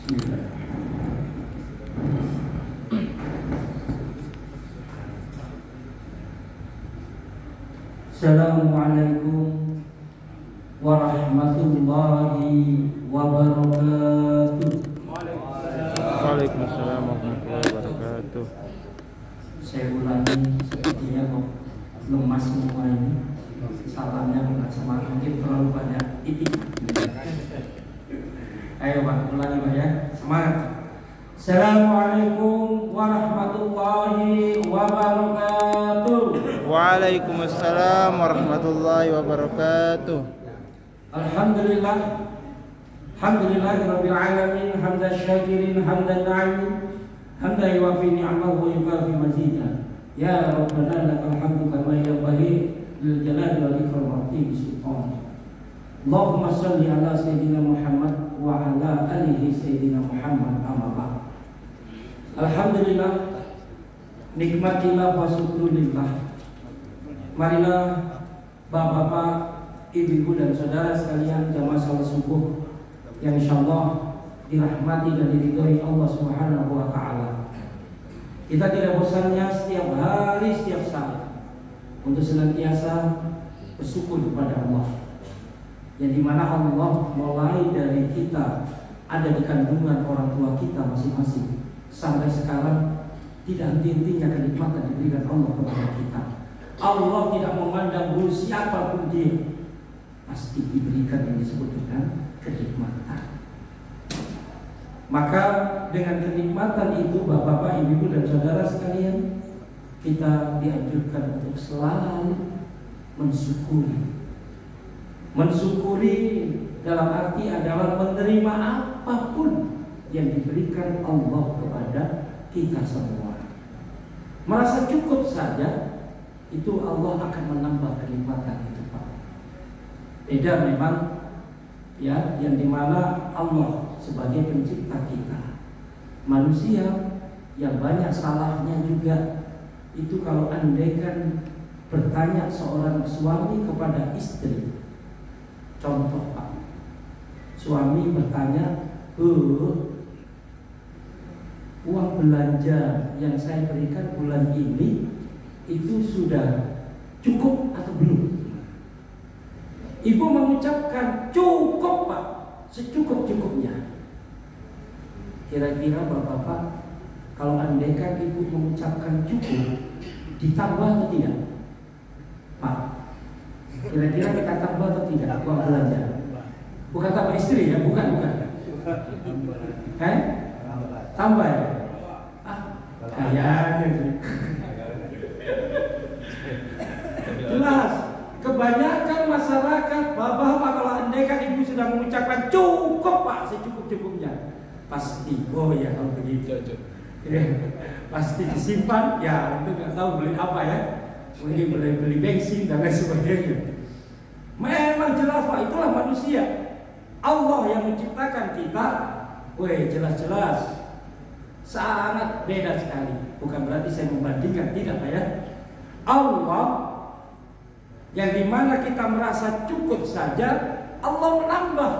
Assalamualaikum warahmatullahi wabarakatuh. Waalaikumsalam warahmatullahi wabarakatuh. Saya ulangi, sepertinya kok lemas semua ini. Salahnya bukan semangat, mungkin terlalu banyak titik. Ayo Pak, ulangi Pak ya, semangat. Assalamualaikum warahmatullahi wabarakatuh. Waalaikumsalam warahmatullahi wabarakatuh. Alhamdulillah, alhamdulillahirabbil alamin, hamdan syakirin, hamdan na'imin, hamdan yuwafi ni'amahu wa yukafi mazidah. Ya Rabbana lakal hamdu kama yanbaghi lil jalali wal ikram wa azimi sultanik. Allahumma shalli ala sayyidina Muhammad wa ala alihi sayyidina Muhammad, amma ba'd. Alhamdulillah, nikmatillah wa syukrulillah. Marilah bapak-bapak, ibu-ibu dan saudara sekalian jamaah salat subuh yang insyaallah dirahmati dan diridhoi Allah Subhanahu wa taala. Kita tidak bosannya setiap hari, setiap saat untuk senantiasa bersyukur kepada Allah. Yang dimana Allah mulai dari kita ada di kandungan orang tua kita masing-masing sampai sekarang tidak henti-hentinya kenikmatan diberikan Allah kepada kita. Allah tidak memandang bulu siapapun dia, pasti diberikan yang disebut dengan kenikmatan. Maka dengan kenikmatan itu bapak-bapak, ibu-ibu dan saudara sekalian, kita dianjurkan untuk selalu mensyukuri. Mensyukuri dalam arti adalah menerima apapun yang diberikan Allah kepada kita semua. Merasa cukup saja, itu Allah akan menambah kenikmatan itu Pak. Beda memang ya, yang dimana Allah sebagai pencipta kita, manusia yang banyak salahnya juga. Itu kalau andaikan bertanya seorang suami kepada istri, contoh Pak, suami bertanya, uang belanja yang saya berikan bulan ini itu sudah cukup atau belum? Ibu mengucapkan cukup Pak, secukup-cukupnya. Kira-kira bapak-bapak, kalau andaikan ibu mengucapkan cukup, ditambah atau tidak Pak? Kira-kira kita tambah atau tidak uang belanja? Bukan tambah istri ya, bukan. Tambah ya? Kayaknya jelas, kebanyakan masyarakat bapak-bapak kalau andaikan ibu sudah mengucapkan cukup Pak, secukup-cukupnya, pasti oh ya kalau begitu ya, pasti disimpan ya untuk nggak tahu beli apa ya, mungkin beli bensin dan lain sebagainya. Memang jelas Pak, itulah manusia. Allah yang menciptakan kita, jelas-jelas sangat beda sekali. Bukan berarti saya membandingkan, tidak Pak ya. Allah yang dimana kita merasa cukup saja, Allah menambah.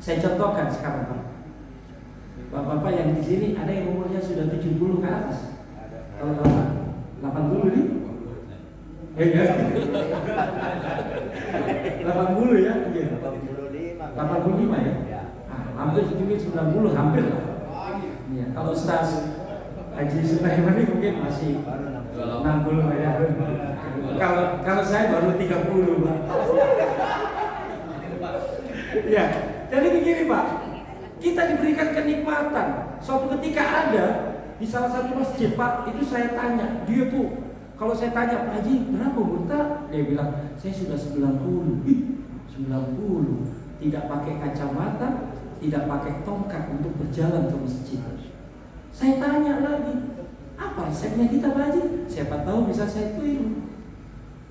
Saya contohkan sekarang Pak. Bapak-bapak yang di sini ada yang umurnya sudah 70 ke atas. Kalau Bapak 80 nih? Ya. 80 ya? 85 ya? Hampir sedikit 90, hampir lah. Ya, kalau Ustaz Haji Sulaiman ini mungkin masih 60 ya. Kalau saya baru 30 Pak. Ya, jadi begini Pak, kita diberikan kenikmatan. Suatu ketika ada di salah satu masjid Pak, itu saya tanya, dia tuh kalau saya tanya, Pak Haji berapa umur tak? Dia bilang, saya sudah 90. 90, tidak pakai kacamata, tidak pakai tongkat untuk berjalan ke masjid. Saya tanya lagi, apa resepnya kita Pak Haji? Siapa tahu bisa saya tiru.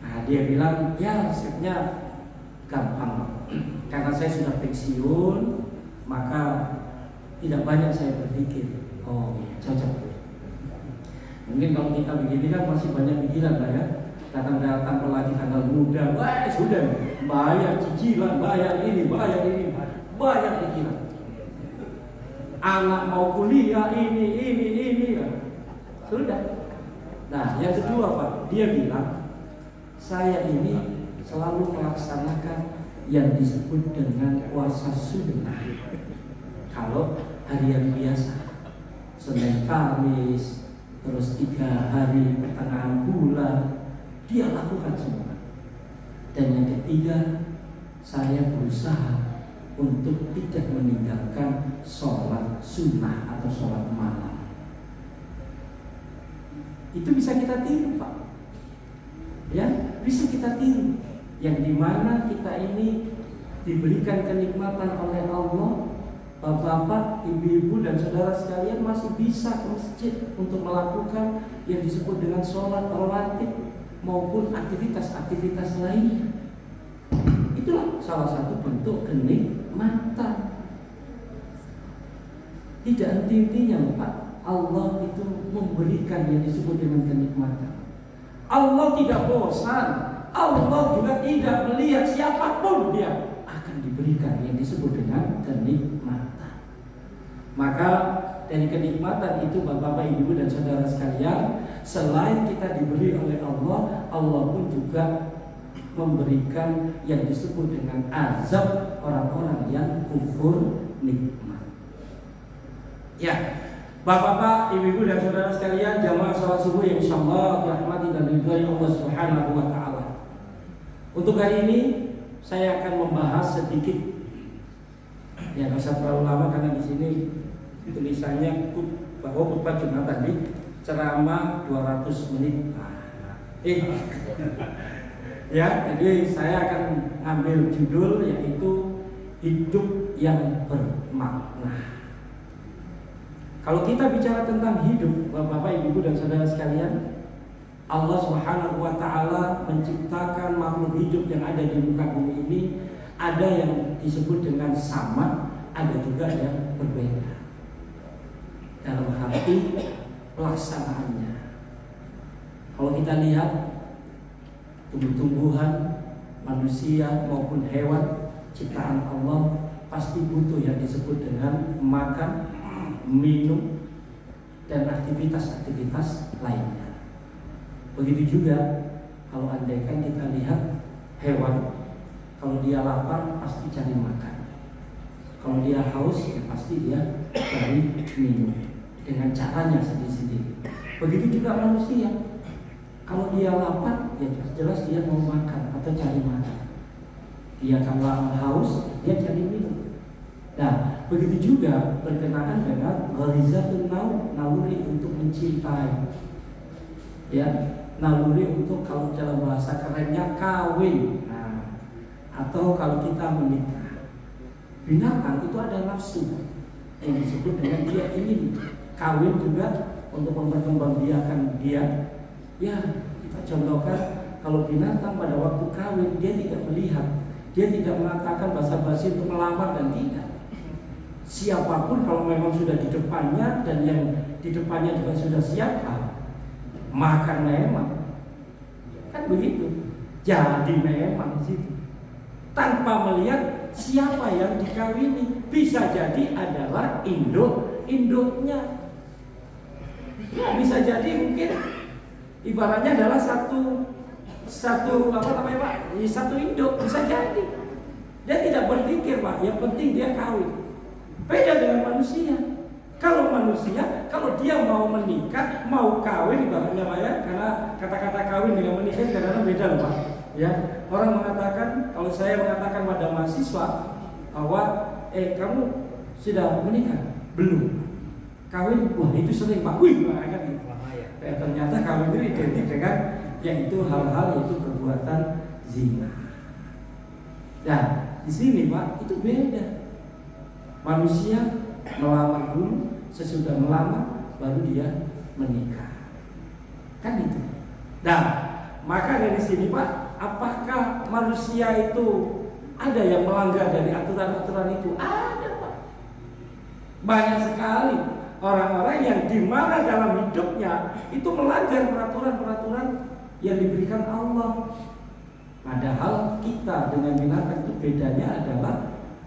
Nah dia bilang, ya resepnya gampang. Karena saya sudah pensiun, maka tidak banyak saya berpikir. Oh cocok. Mungkin kalau kita begini kan masih banyak pikiran lah ya. Datang-datang apalagi tanggal muda, wah sudah bayar cicilan, bayar ini, banyak pikiran. Anak mau kuliah ini ya. Sudah. Nah, yang kedua Pak, dia bilang saya ini selalu melaksanakan yang disebut dengan puasa sunnah. Kalau harian biasa, Senin Kamis, terus 3 hari pertengahan bulan, dia lakukan semua. Dan yang ketiga, saya berusaha untuk tidak meninggalkan sholat sunnah atau sholat malam. Itu bisa kita tiru Pak, ya bisa kita tiru. Yang dimana kita ini diberikan kenikmatan oleh Allah. Bapak-bapak, ibu-ibu dan saudara sekalian masih bisa ke masjid untuk melakukan yang disebut dengan sholat rawatib maupun aktivitas-aktivitas lainnya. Itulah salah satu bentuk kenikmatan. Tidak henti-hentinya Pak, Allah itu memberikan yang disebut dengan kenikmatan. Allah tidak bosan, Allah juga tidak melihat siapapun, dia akan diberikan yang disebut dengan kenikmatan. Maka dari kenikmatan itu Bapak-bapak, Ibu dan saudara sekalian, selain kita diberi oleh Allah, Allah pun juga memberikan yang disebut dengan azab orang-orang yang kufur nikmat. Ya, Bapak-bapak, Ibu dan saudara sekalian, jamaah salat subuh yang insyaallah dirahmati dan diridhai Allah Subhanahu wa taala. Untuk hari ini saya akan membahas sedikit, ya nggak usah terlalu lama karena di sini tulisannya bahwa khutbah Jumat tadi ceramah 200 menit. Ya, jadi saya akan ambil judul yaitu hidup yang bermakna. Kalau kita bicara tentang hidup, Bapak, Ibu dan saudara sekalian, Allah Subhanahu wa taala menciptakan makhluk hidup yang ada di muka bumi ini. Ada yang disebut dengan sama, ada juga yang berbeda dalam arti pelaksanaannya. Kalau kita lihat tumbuh-tumbuhan, manusia maupun hewan ciptaan Allah pasti butuh yang disebut dengan makan, minum, dan aktivitas-aktivitas lainnya. Begitu juga kalau andaikan kita lihat hewan, kalau dia lapar pasti cari makan, kalau dia haus ya pasti dia cari minum dengan caranya sendiri-sendiri. Begitu juga manusia, kalau dia lapar ya jelas dia mau makan atau cari makan. Dia kalau haus dia cari minum. Nah, begitu juga berkenaan dengan gharizatun naluri untuk mencintai, ya, naluri untuk kalau dalam bahasa kerennya kawin. Nah, atau kalau kita menikah, binatang itu ada nafsu yang disebut dengan dia ingin kawin juga untuk memperkembangbiakan dia. Ya, kita contohkan kalau binatang pada waktu kawin dia tidak melihat, dia tidak mengatakan basa-basi untuk melamar dan tidak. Siapapun kalau memang sudah di depannya dan yang di depannya juga sudah siap, makan memang. Kan begitu. Jadi memang di situ. Tanpa melihat siapa yang dikawini, bisa jadi adalah induknya. Ya, bisa jadi mungkin ibaratnya adalah satu apa namanya Pak? Satu induk, bisa jadi. Dia tidak berpikir Pak, yang penting dia kawin. Beda dengan manusia. Kalau manusia, kalau dia mau menikah, mau kawin ibaratnya Pak ya, karena kata-kata kawin dengan menikah kadang-kadang beda loh Pak. Ya, orang mengatakan, kalau saya mengatakan pada mahasiswa bahwa kamu sudah menikah? Belum. Kawin, wah itu sering Pak. Wih, kan ternyata kawin itu identik dengan yaitu hal-hal yaitu perbuatan zina. Nah, di sini Pak itu beda. Manusia melamar dulu, sesudah melamar baru dia menikah. Kan itu. Nah, maka dari sini Pak, apakah manusia itu ada yang melanggar dari aturan-aturan itu? Ada Pak. Banyak sekali orang-orang yang dimana dalam hidupnya itu melanggar peraturan-peraturan yang diberikan Allah. Padahal kita dengan binatang itu bedanya adalah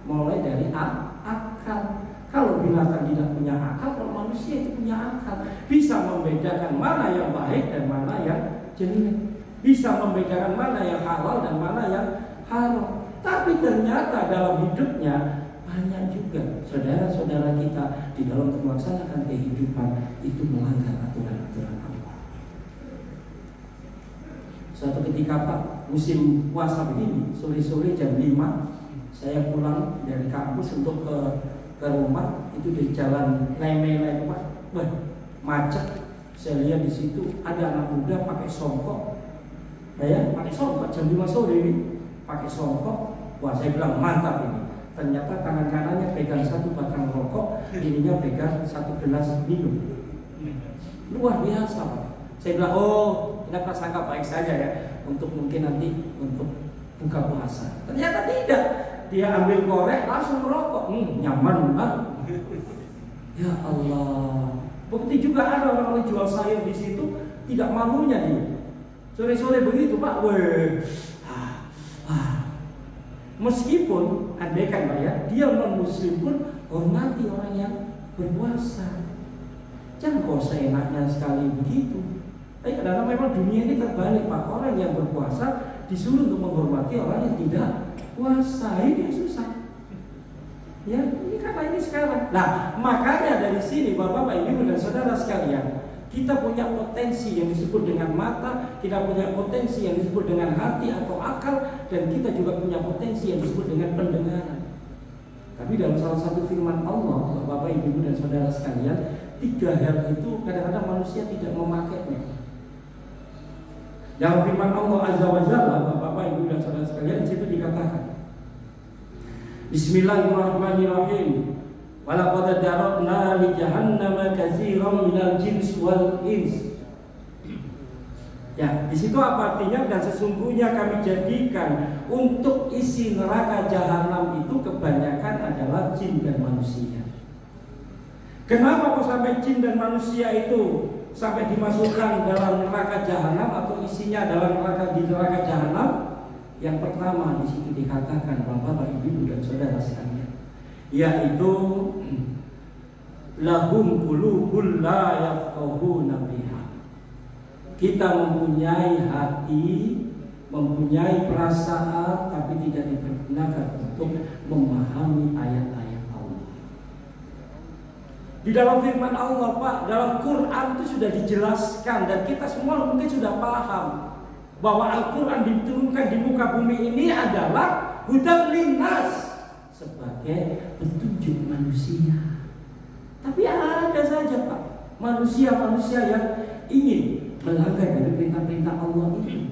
mulai dari akal. Kalau Kalau binatang tidak punya akal, kalau manusia itu punya akal, bisa membedakan mana yang baik dan mana yang jelek, bisa membedakan mana yang halal dan mana yang haram. Tapi ternyata dalam hidupnya banyak juga saudara-saudara kita di dalam melaksanakan kehidupan itu melanggar aturan-aturan Allah. Suatu ketika Pak, musim puasa begini, sore-sore jam 5 saya pulang dari kampus untuk ke rumah, itu di jalan Lemela itu Pak, macet. Saya lihat di situ ada anak muda pakai songkok, pakai songkok jam 5 sore ini, pakai songkok. Wah, saya bilang mantap ini. Ternyata tangan kanannya pegang satu batang rokok, ininya pegang satu gelas minum. Luar biasa Pak. Saya bilang, oh, kita prasangka baik saja ya, untuk mungkin nanti untuk buka puasa. Ternyata tidak. Dia ambil korek langsung merokok, nyaman banget. Ya Allah. Begitu juga ada orang-orang jual sayur di situ, tidak malunya dia. Sore-sore begitu Pak, meskipun andaikan Pak ya, dia non muslim pun hormati orang yang berpuasa. Jangan kok seenaknya sekali begitu. Tapi kadang-kadang memang dunia ini terbalik Pak. Orang yang berpuasa disuruh untuk menghormati orang yang tidak puasa. Ini susah. Ya, ini karena ini sekarang. Nah, makanya dari sini Bapak-bapak, Ibu dan saudara sekalian, kita punya potensi yang disebut dengan mata, kita punya potensi yang disebut dengan hati atau akal, dan kita juga punya potensi yang disebut dengan pendengaran. Tapi dalam salah satu firman Allah, Bapak, Ibu dan saudara sekalian, 3 hal itu kadang-kadang manusia tidak memakainya. Dalam firman Allah Azza wa Jalla, Bapak, Ibu dan saudara sekalian, di situ dikatakan, Bismillahirrahmanirrahim. Walaqad darabna li jahannama katsiran minal jins wal ins. Ya, di situ apa artinya? Dan sesungguhnya kami jadikan untuk isi neraka jahanam itu kebanyakan adalah jin dan manusia. Kenapa kok sampai jin dan manusia itu sampai dimasukkan dalam neraka jahanam atau isinya dalam neraka jahanam? Yang pertama di situ dikatakan Bapak, Ibu dan saudara sekalian, yaitu lahum qulubul la yafqahuna biha. Kita mempunyai hati, mempunyai perasaan, tapi tidak dipergunakan untuk memahami ayat-ayat Allah. Di dalam firman Allah Pak, dalam Quran itu sudah dijelaskan dan kita semua mungkin sudah paham bahwa Al-Quran diturunkan di muka bumi ini adalah hudan linnas, sebagai petunjuk manusia. Tapi ada saja Pak, manusia-manusia yang ingin melanggar dari perintah-perintah Allah ini.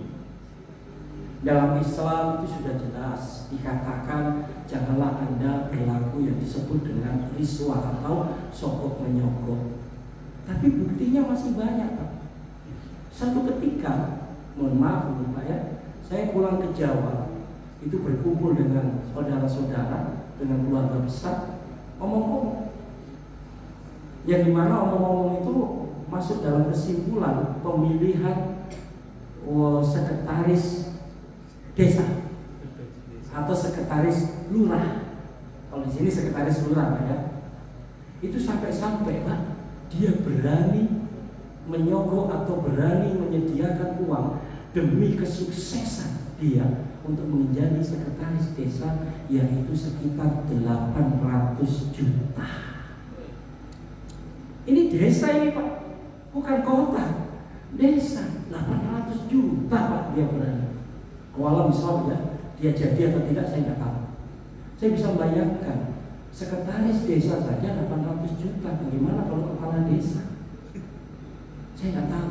Dalam Islam itu sudah jelas dikatakan janganlah Anda berlaku yang disebut dengan riswah atau sokok menyokok. Tapi buktinya masih banyak Pak. Satu ketika, mohon maaf Pak ya, saya pulang ke Jawa, itu berkumpul dengan saudara-saudara, dengan keluarga besar, omong-omong. Yang dimana omong-omong itu masuk dalam kesimpulan pemilihan sekretaris desa atau sekretaris lurah. Kalau di sini sekretaris lurah ya. Itu sampai-sampai Pak, dia berani menyogok atau berani menyediakan uang demi kesuksesan dia untuk menjadi sekretaris desa, yaitu sekitar 800 juta. Ini desa ini Pak, bukan kota, desa. 800 juta Pak dia berani. Walau misal ya, dia jadi atau tidak saya nggak tahu. Saya bisa membayangkan sekretaris desa saja 800 juta, bagaimana kalau kepala desa? Saya nggak tahu.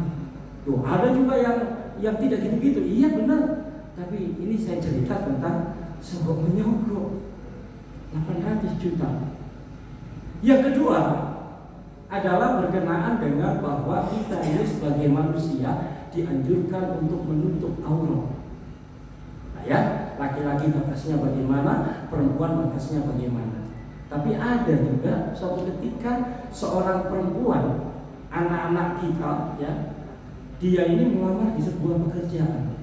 Loh, ada juga yang tidak gitu-gitu. Iya benar. Tapi ini saya cerita tentang sogok menyogok 800 juta. Yang kedua adalah berkenaan dengan bahwa kita ini sebagai manusia dianjurkan untuk menutup aurat. Nah, ya, laki-laki batasnya bagaimana, perempuan batasnya bagaimana. Tapi ada juga suatu ketika seorang perempuan, anak-anak kita, ya, dia ini melamar di sebuah pekerjaan.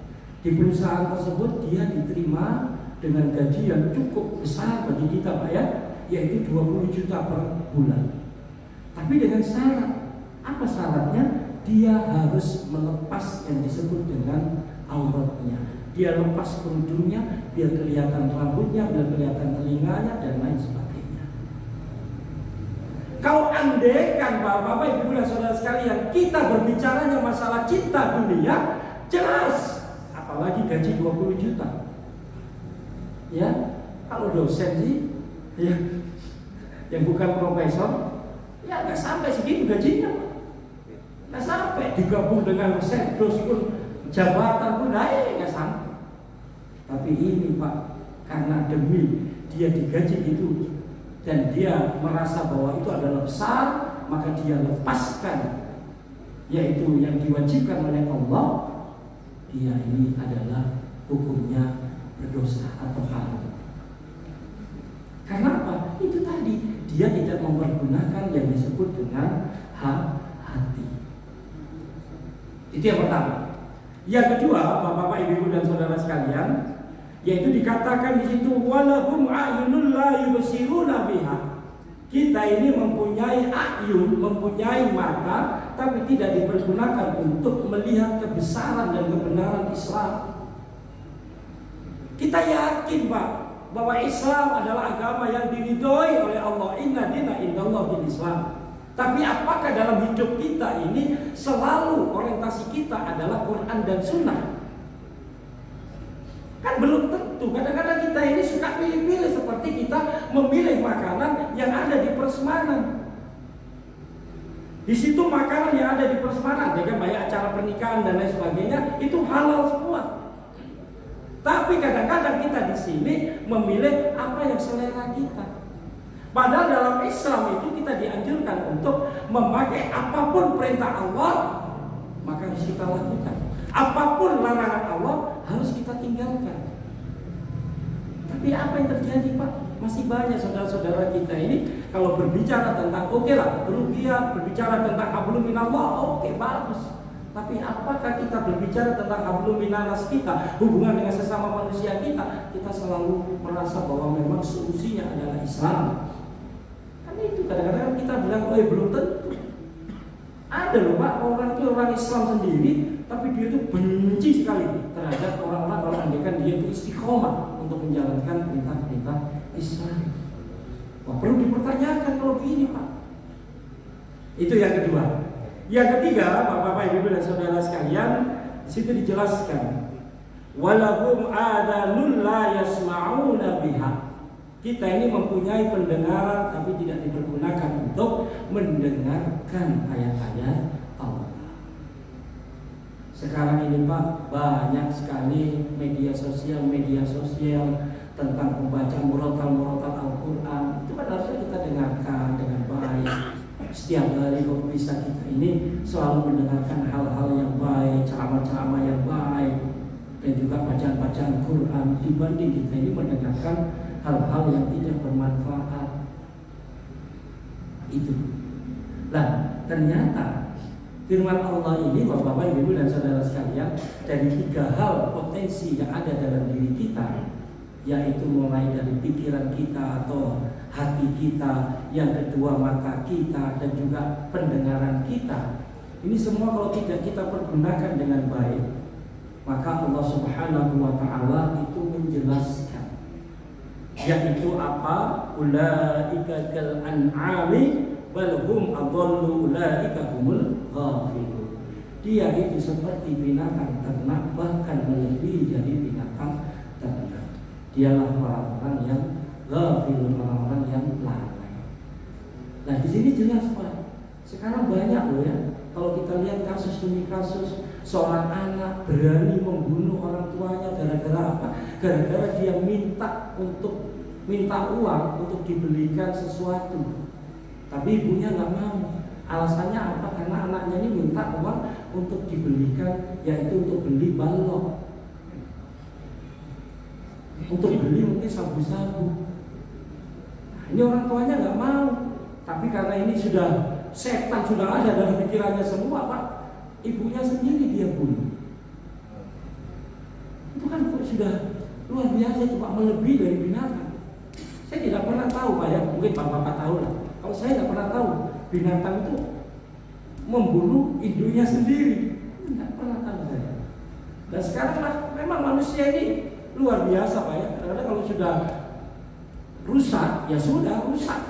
Di perusahaan tersebut dia diterima dengan gaji yang cukup besar bagi kita Pak ya. yaitu 20 juta per bulan. Tapi dengan syarat. Apa syaratnya? Dia harus melepas yang disebut dengan auratnya. Dia lepas kerudungnya, biar kelihatan rambutnya, biar kelihatan telinganya, dan lain sebagainya. Kalau andaikan Bapak, Ibu dan Saudara sekalian, kita berbicaranya masalah cinta dunia, jelas. Apalagi gaji 20 juta. Ya, kalau dosen sih, ya, yang bukan profesor, ya nggak sampai segitu gajinya. Nggak sampai, digabung dengan sekdos pun, jabatan pun, nggak sampai. Tapi ini Pak, karena demi dia digaji itu dan dia merasa bahwa itu adalah besar, maka dia lepaskan, yaitu yang diwajibkan oleh Allah. Dia ini adalah hukumnya berdosa atau haram. Karena apa? Itu tadi, dia tidak mempergunakan yang disebut dengan hati. Itu yang pertama. Yang kedua, Bapak, Ibu dan Saudara sekalian, yaitu dikatakan di situ walahum a'yunul la yubsiruna biha. Kita ini mempunyai a'yun, mempunyai mata, tapi tidak dipergunakan untuk melihat kebesaran dan kebenaran Islam. Kita yakin Pak, bahwa Islam adalah agama yang diridhoi oleh Allah. Inna dina indallahi Islam. Tapi apakah dalam hidup kita ini selalu orientasi kita adalah Quran dan Sunnah? Kan belum tentu. Kadang-kadang kita ini suka pilih-pilih, seperti kita memilih makanan yang ada di persemanan. Di situ makanan yang ada di persemanan, ya kan, banyak acara pernikahan dan lain sebagainya, itu halal semua. Tapi kadang-kadang kita di sini memilih apa yang selera kita. Padahal dalam Islam itu kita dianjurkan untuk memakai apapun perintah Allah, maka harus kita lakukan. Apapun larangan Allah harus kita tinggalkan. Tapi apa yang terjadi Pak? Masih banyak saudara-saudara kita ini kalau berbicara tentang ruqyah, berbicara tentang hablum minallah, bagus. Tapi apakah kita berbicara tentang hablum minanas kita, hubungan dengan sesama manusia kita selalu merasa bahwa memang solusinya adalah Islam. Kan itu kadang-kadang kita bilang, belum tentu. Ada loh Pak, orang Islam sendiri, tapi dia itu benci sekali terhadap orang-orang kalau andaikan dia itu istiqomah untuk menjalankan perintah-perintah Islam. Wah, perlu dipertanyakan kalau begini Pak. Itu yang kedua. Yang ketiga, Bapak, Ibu dan Saudara sekalian, di situ dijelaskan, walahum adanun la yasma'una biha. Kita ini mempunyai pendengaran tapi tidak dipergunakan untuk mendengarkan ayat-ayat Allah. Sekarang ini Pak, banyak sekali media sosial tentang pembaca murotal Al-Quran. Itu kan harusnya kita dengarkan dengan baik. Setiap hari kalau bisa kita ini selalu mendengarkan hal-hal yang baik, ceramah-ceramah yang baik, dan juga bacaan-bacaan Quran, dibanding kita ini mendengarkan hal-hal yang tidak bermanfaat. Itu. Nah, ternyata firman Allah ini, Bapak, Ibu dan Saudara sekalian, dari 3 hal potensi yang ada dalam diri kita, yaitu mulai dari pikiran kita atau hati kita, yang kedua mata kita, dan juga pendengaran kita. Ini semua kalau tidak kita pergunakan dengan baik, maka Allah Subhanahu wa Ta'ala itu menjelaskan, yaitu apa? Ulaika kal an'ami bal hum adallu ulaika humul ghafilun. Dia itu seperti binatang ternak, bahkan melebihi dari binatang ternak. Dialah orang-orang yang ghafilun, orang-orang yang lalai. Nah, di sini jelas Pak. Sekarang banyak loh ya. Kalau kita lihat kasus demi kasus, seorang anak berani membunuh orang tuanya gara-gara apa? Gara-gara dia minta uang untuk dibelikan sesuatu, tapi ibunya nggak mau. Alasannya apa? Karena anaknya ini minta uang untuk dibelikan, yaitu untuk beli balok, untuk beli mungkin sabu-sabu. Nah, ini orang tuanya nggak mau, tapi karena ini sudah setan sudah ada dalam pikirannya semua Pak, ibunya sendiri dia bunuh. Itu kan sudah luar biasa itu Pak, melebihi dari binatang. Saya tidak pernah tahu tahu Pak ya, mungkin Bapak tahu lah. Kalau saya nggak pernah tahu binatang itu membunuh induknya sendiri, nggak pernah tahu saya. Dan sekarang lah, memang manusia ini luar biasa Pak ya. Karena kalau sudah rusak, ya sudah rusak.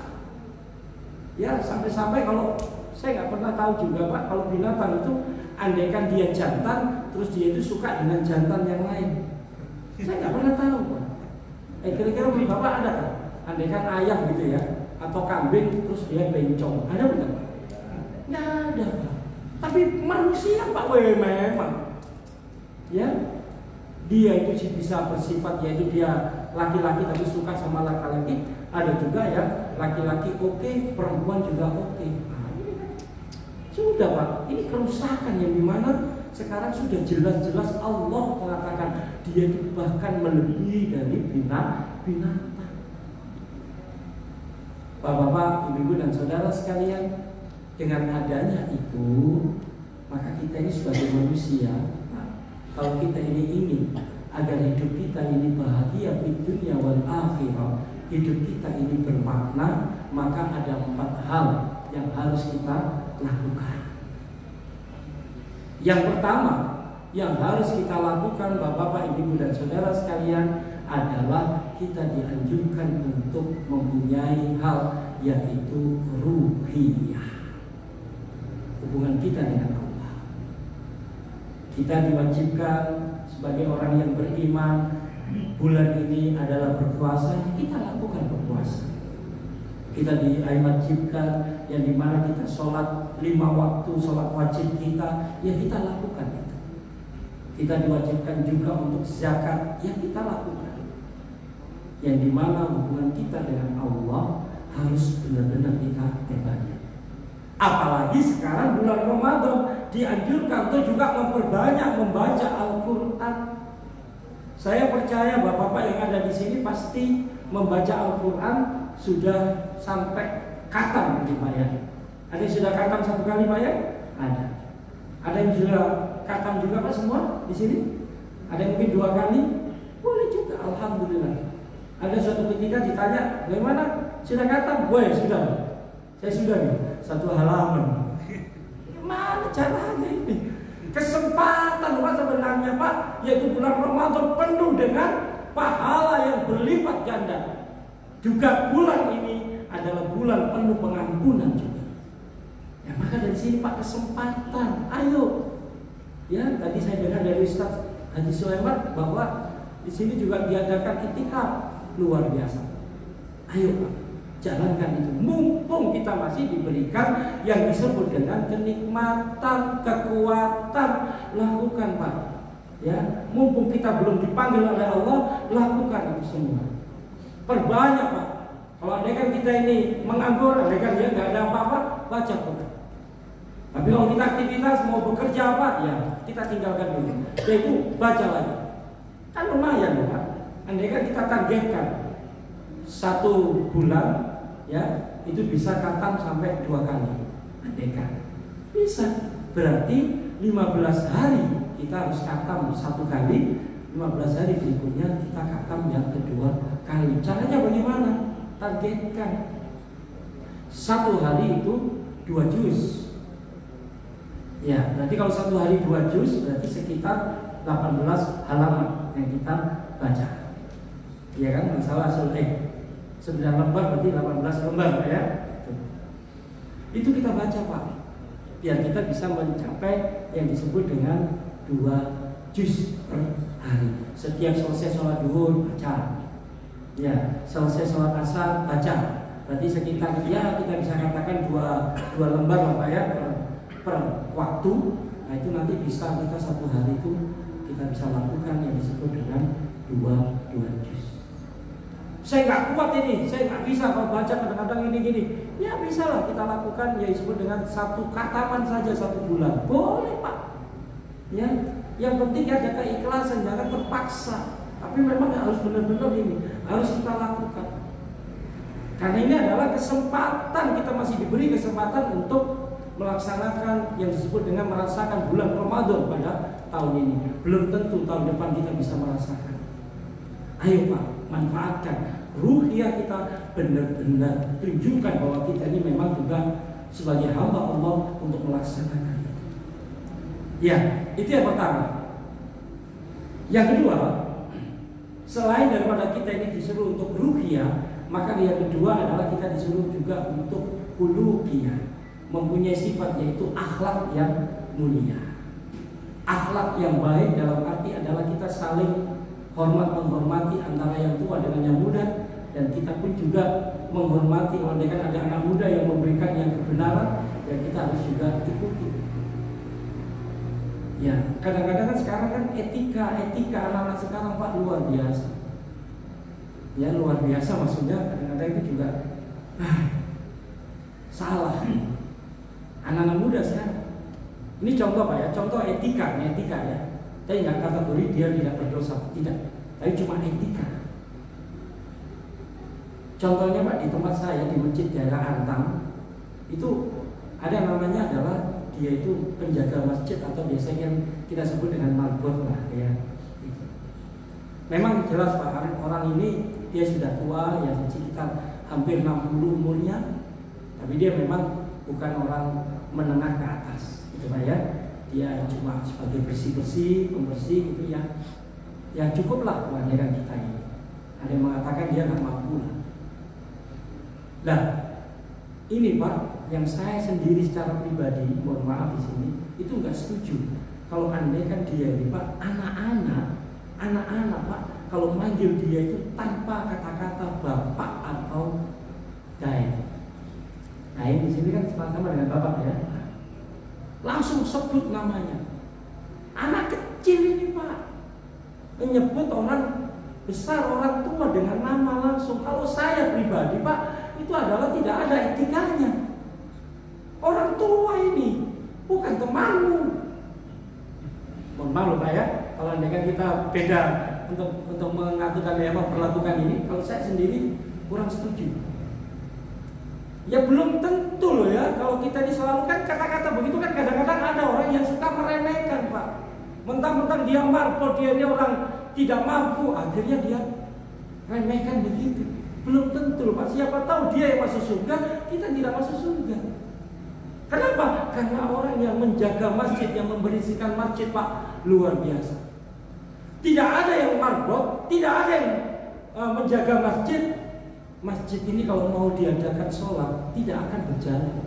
Ya sampai-sampai kalau saya nggak pernah tahu juga Pak, kalau binatang itu andaikan dia jantan, terus dia itu suka dengan jantan yang lain. Saya nggak pernah tahu Pak. Kira-kira menurut Bapak ada kan? Andaikan ayam gitu ya, atau kambing terus dia bencong, ada bukan Pak? Nggak ada Pak. Tapi manusia Pak, memang ya dia itu sih bisa bersifat, yaitu dia laki-laki tapi suka sama laki-laki. Ada juga ya laki-laki oke, perempuan juga oke. Nah, ini kan sudah Pak, ini kerusakan yang dimana sekarang sudah jelas-jelas Allah mengatakan dia itu bahkan melebihi dari binatang. Bapak-bapak, ibu-ibu dan saudara sekalian, dengan adanya itu, maka kita ini sebagai manusia, kalau kita ini ingin agar hidup kita ini bahagia di dunia wal akhirah, hidup kita ini bermakna, maka ada 4 hal yang harus kita lakukan. Yang pertama yang harus kita lakukan Bapak-bapak, ibu dan saudara sekalian adalah kita dianjurkan untuk mempunyai hal yaitu ruhiyah, hubungan kita dengan Allah. Kita diwajibkan sebagai orang yang beriman, bulan ini adalah berpuasa, kita lakukan berpuasa. Kita diwajibkan yang dimana kita sholat 5 waktu, sholat wajib kita, ya kita lakukan itu. Kita diwajibkan juga untuk zakat, ya kita lakukan. Yang dimana hubungan kita dengan Allah harus benar-benar kita perbanyak. Apalagi sekarang bulan Ramadan dianjurkan untuk juga memperbanyak membaca Al-Quran. Saya percaya bapak-bapak yang ada di sini pasti membaca Al-Quran sudah sampai khatam di Pak ya. Ada yang sudah khatam 1 kali Pak ya? Ada. Ada yang sudah khatam juga Pak semua di sini? Ada yang mungkin 2 kali? Boleh juga, alhamdulillah. Ada suatu ketika ditanya, bagaimana? Sudah khatam? Woi, sudah. Saya sudah nih, 1 halaman. Gimana caranya ini? Kesempatan Pak sebenarnya Pak, yaitu bulan Ramadan penuh dengan pahala yang berlipat ganda. Juga bulan ini adalah bulan penuh pengampunan juga. Ya maka dari sini Pak kesempatan, ayo. Ya tadi saya dengar dari Ustaz Haji Sulaiman bahwa di sini juga diadakan itikaf, luar biasa. Ayo Pak, jalankan itu. Mumpung kita masih diberikan yang disebut dengan kenikmatan, kekuatan, lakukan Pak. Ya, mumpung kita belum dipanggil oleh Allah, lakukan itu semua. Perbanyak Pak. Kalau andaikan kita ini menganggur, andaikan dia nggak ada apa-apa, baca Quran. Tapi kalau kita aktivitas mau bekerja apa, ya kita tinggalkan dulu. Yaitu baca lagi. Kan lumayan Pak. Andaikan kita targetkan 1 bulan, ya itu bisa khatam sampai 2 kali. Andaikan bisa, berarti 15 hari kita harus khatam 1 kali, 15 hari berikutnya kita khatam yang kedua kali. Caranya bagaimana? Targetkan 1 hari itu 2 juz. Ya, berarti kalau 1 hari 2 juz berarti sekitar 18 halaman yang kita baca. Ya kan, masalah 9 lembar berarti 18 lembar ya. Itu kita baca Pak, biar kita bisa mencapai yang disebut dengan 2 juz per hari. Setiap selesai sholat duhur baca, ya selesai sholat asar baca. Berarti sekitar ya kita bisa katakan 2 lembar Pak ya per waktu. Nah itu nanti bisa kita 1 hari itu kita bisa lakukan yang disebut dengan 2 juz. Saya nggak kuat ini, saya nggak bisa kalau baca kadang-kadang ini. Ya bisa lah kita lakukan yang disebut dengan 1 khataman saja 1 bulan. Boleh Pak. Ya, yang penting ada keikhlasan, jangan terpaksa. Tapi memang harus benar-benar ini harus kita lakukan. Karena ini adalah kesempatan, kita masih diberi kesempatan untuk melaksanakan yang disebut dengan merasakan bulan Ramadan pada tahun ini. Belum tentu tahun depan kita bisa merasakan. Ayo Pak, manfaatkan ruhiyah kita benar-benar tunjukkan bahwa kita ini memang juga sebagai hamba Allah untuk melaksanakan itu. Ya, itu yang pertama. Yang kedua, selain daripada kita ini disuruh untuk ruhiyah, maka yang kedua adalah kita disuruh juga untuk khuluqiyah, mempunyai sifat yaitu akhlak yang mulia. Akhlak yang baik dalam arti adalah kita saling hormat menghormati antara yang tua dengan yang muda, dan kita pun juga menghormati kalau ada anak muda yang memberikan yang kebenaran, dan kita harus juga ikuti. Ya, kadang-kadang kan sekarang kan etika anak-anak sekarang Pak luar biasa. Ya, luar biasa maksudnya kadang-kadang itu juga salah. Anak-anak muda sekarang. Ini contoh Pak ya, contoh etika ya. Tapi nggak kategori dia tidak berdosa, tidak. Tapi cuma etika. Contohnya Pak, di tempat saya di masjid daerah Antang itu ada namanya adalah dia itu penjaga masjid atau biasanya yang kita sebut dengan marbot lah ya. Memang jelas Pak, orang ini dia sudah tua ya, sekitar hampir 60 umurnya, tapi dia memang bukan orang menengah ke atas, gitu Pak ya. Dia cuma sebagai bersih-bersih, pembersih gitu ya. Ya cukuplah kebanyakan kita ini. Ada yang mengatakan dia nggak mampu lah. Nah, ini Pak, yang saya sendiri secara pribadi, mohon maaf di sini, itu nggak setuju. Kalau andai kan dia ini Pak, anak-anak Pak, kalau manggil dia itu tanpa kata-kata bapak atau dai. Nah ini di sini kan sama-sama dengan bapak ya. Langsung sebut namanya. Anak kecil ini Pak, menyebut orang besar, orang tua dengan nama langsung. Kalau saya pribadi Pak, itu adalah tidak ada etikanya. Orang tua ini bukan temanmu. Mohon maaf Pak ya, kalau dengan kita beda untuk mengaturkan ya, memperlakukan ini. Kalau saya sendiri kurang setuju. Ya belum tentu loh ya, kalau kita selalu kan kata-kata begitu kan kadang-kadang ada orang yang suka meremehkan Pak. Mentang-mentang dia marbot, dia ini orang tidak mampu, akhirnya dia remehkan begitu. Belum tentu loh Pak, siapa tahu dia yang masuk surga, kita tidak masuk surga. Kenapa? Karena orang yang menjaga masjid, yang membersihkan masjid Pak, luar biasa. Tidak ada yang marbot, tidak ada yang menjaga masjid. Masjid ini kalau mau diadakan sholat tidak akan berjalan.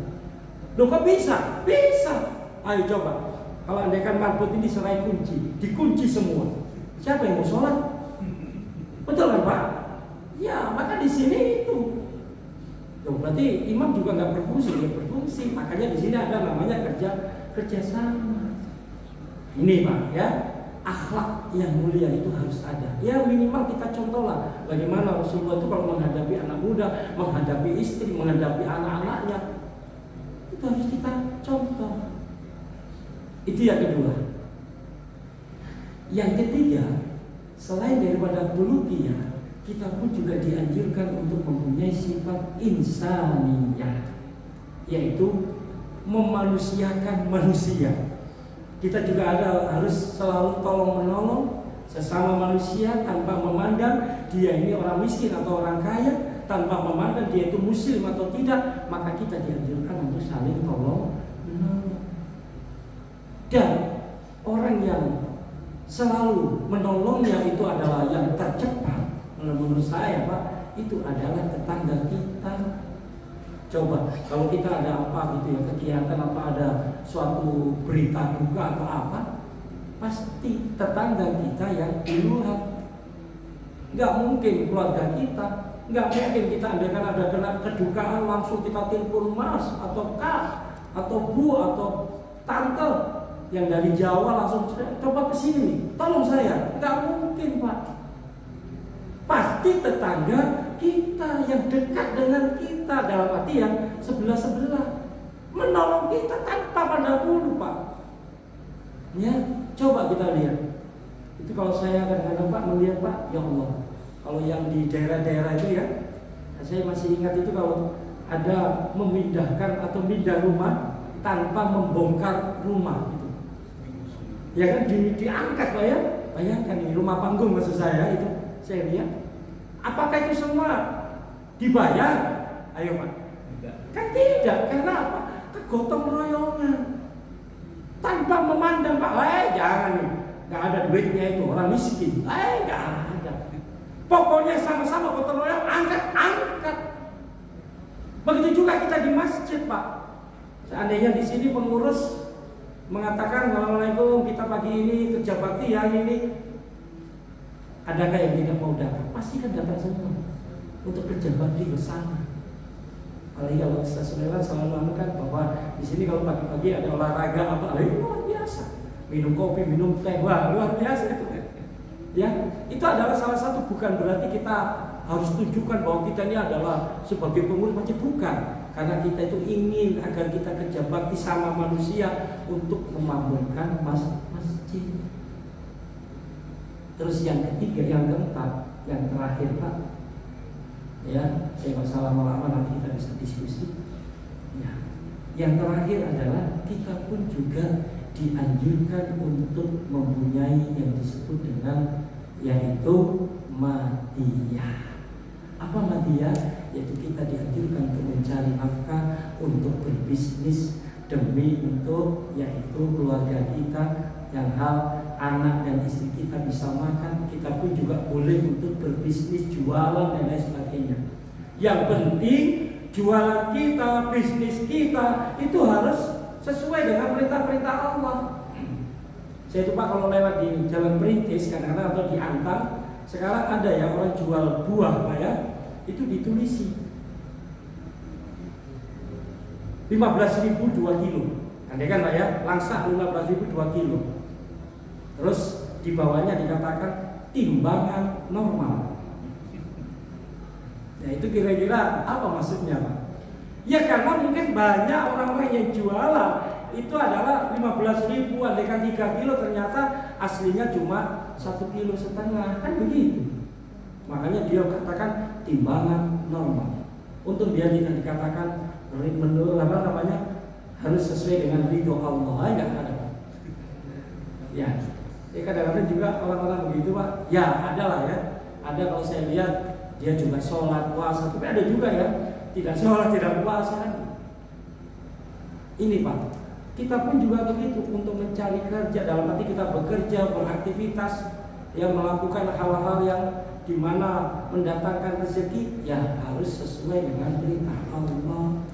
Loh kok bisa? Bisa. Ayo coba. Kalau andaikan marbot ini serai kunci, dikunci semua, siapa yang mau sholat? Betul kan Pak? Ya, maka di sini itu. Loh, berarti imam juga nggak berfungsi, dia berfungsi. Makanya di sini ada namanya kerjasama. Ini Pak ya. Akhlak yang mulia itu harus ada. Ya minimal kita contohlah bagaimana Rasulullah itu kalau menghadapi anak muda, menghadapi istri, menghadapi anak-anaknya, itu harus kita contoh. Itu yang kedua. Yang ketiga, selain daripada khuluqiyah, kita pun juga dianjurkan untuk mempunyai sifat insaniyah, yaitu memanusiakan manusia. Kita juga harus selalu tolong menolong sesama manusia tanpa memandang dia ini orang miskin atau orang kaya, tanpa memandang dia itu muslim atau tidak, maka kita dianjurkan untuk saling tolong menolong. Dan orang yang selalu menolongnya itu adalah yang tercepat, menurut saya Pak, itu adalah tetangga kita. Coba kalau kita ada apa gitu ya, kegiatan apa, ada suatu berita duka atau apa, pasti tetangga kita yang duluan. Nggak mungkin keluarga kita, nggak mungkin kita andaikan ada kena kedukaan langsung kita telepon mas atau kak atau bu atau tante yang dari Jawa langsung coba kesini nih, tolong saya. Nggak mungkin Pak. Pasti tetangga kita yang dekat dengan kita, dalam arti yang sebelah-sebelah, menolong kita tanpa pandang bulu Pak. Ya, coba kita lihat. Itu kalau saya kadang-kadang Pak melihat Pak, ya Allah, kalau yang di daerah-daerah itu ya, saya masih ingat itu kalau ada memindahkan atau pindah rumah tanpa membongkar rumah gitu. Ya kan diangkat Pak ya, bayangkan ini rumah panggung maksud saya itu, saya lihat Apakah itu semua dibayar? Ayo Pak. Kan tidak, karena apa? Kegotong royongan. Tanpa memandang Pak, jangan nih, nggak ada duitnya itu, orang miskin. Nggak ada. Pokoknya sama-sama gotong royong, angkat. Begitu juga kita di masjid Pak. Seandainya di sini pengurus mengatakan assalamualaikum, kita pagi ini kerja bakti ya ini, adakah yang tidak mau datang? Pasti kan datang semua untuk kerja bakti bersama. Apalagi kalau Ustaz Sulaiman selalu mengatakan bahwa di sini kalau pagi-pagi ada olahraga apa, luar biasa. Minum kopi, minum teh, wah luar biasa itu. Ya, itu adalah salah satu, bukan berarti kita harus tunjukkan bahwa kita ini adalah sebagai pengurus masjid, bukan. Karena kita itu ingin agar kita kerja bakti sama manusia untuk memakmurkan masjid. Terus yang ketiga, yang keempat, yang terakhir Pak, ya saya nggak usah lama-lama, nanti kita bisa diskusi. Ya, yang terakhir adalah kita pun juga dianjurkan untuk mempunyai yang disebut dengan yaitu madiyah. Apa madiyah? Yaitu kita dianjurkan untuk mencari nafkah, untuk berbisnis demi untuk yaitu keluarga kita, yang hal anak dan istri kita bisa makan. Kita pun juga boleh untuk berbisnis, jualan dan lain sebagainya. Yang penting jualan kita, bisnis kita itu harus sesuai dengan perintah-perintah Allah. Saya itu Pak kalau lewat di Jalan Perintis kadang-kadang atau di Antam, sekarang ada ya orang jual buah Pak ya, itu ditulisi 15.000 2 kilo. Andai kan Pak ya, langsa 15.000 2 kilo. Terus di bawahnya dikatakan timbangan normal. Ya itu kira-kira apa maksudnya Pak? Ya karena mungkin banyak orang-orang yang jualan itu adalah 15.000, andaikan 3 kilo ternyata aslinya cuma 1,5 kilo, kan begitu. Makanya dia katakan timbangan normal. Untuk dia tidak dikatakan menurut apa namanya harus sesuai dengan ridho Allah, enggak ada. Ya, kadang-kadang juga orang-orang begitu Pak. Ya ada lah ya. Ada kalau saya lihat dia juga sholat puasa, tapi ada juga ya tidak sholat tidak puasa. Ini Pak, kita pun juga begitu untuk mencari kerja, dalam arti kita bekerja, beraktivitas, yang melakukan hal-hal yang dimana mendatangkan rezeki, ya harus sesuai dengan perintah Allah.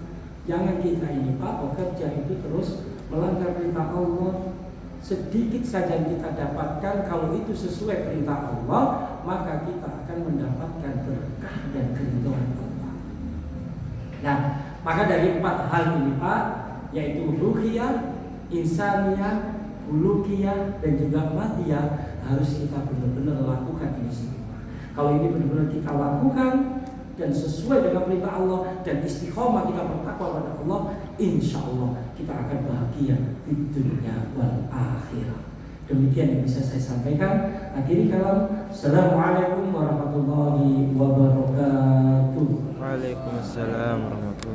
Jangan kita ini Pak bekerja itu terus melanggar perintah Allah. Sedikit saja yang kita dapatkan, kalau itu sesuai perintah Allah, maka kita akan mendapatkan berkah dan keridhaan Allah. Nah, maka dari 4 hal ini Pak, yaitu ruhiyah, insaniyah, hulukiyah, dan juga madiyah, harus kita benar-benar lakukan ini semua. Kalau ini benar-benar kita lakukan dan sesuai dengan perintah Allah dan istiqomah kita bertakwa pada Allah, insya Allah kita akan bahagia di dunia wal akhirah. Demikian yang bisa saya sampaikan. Akhiri kalam. Assalamualaikum warahmatullahi wabarakatuh. Waalaikumsalam warahmatullahi wabarakatuh.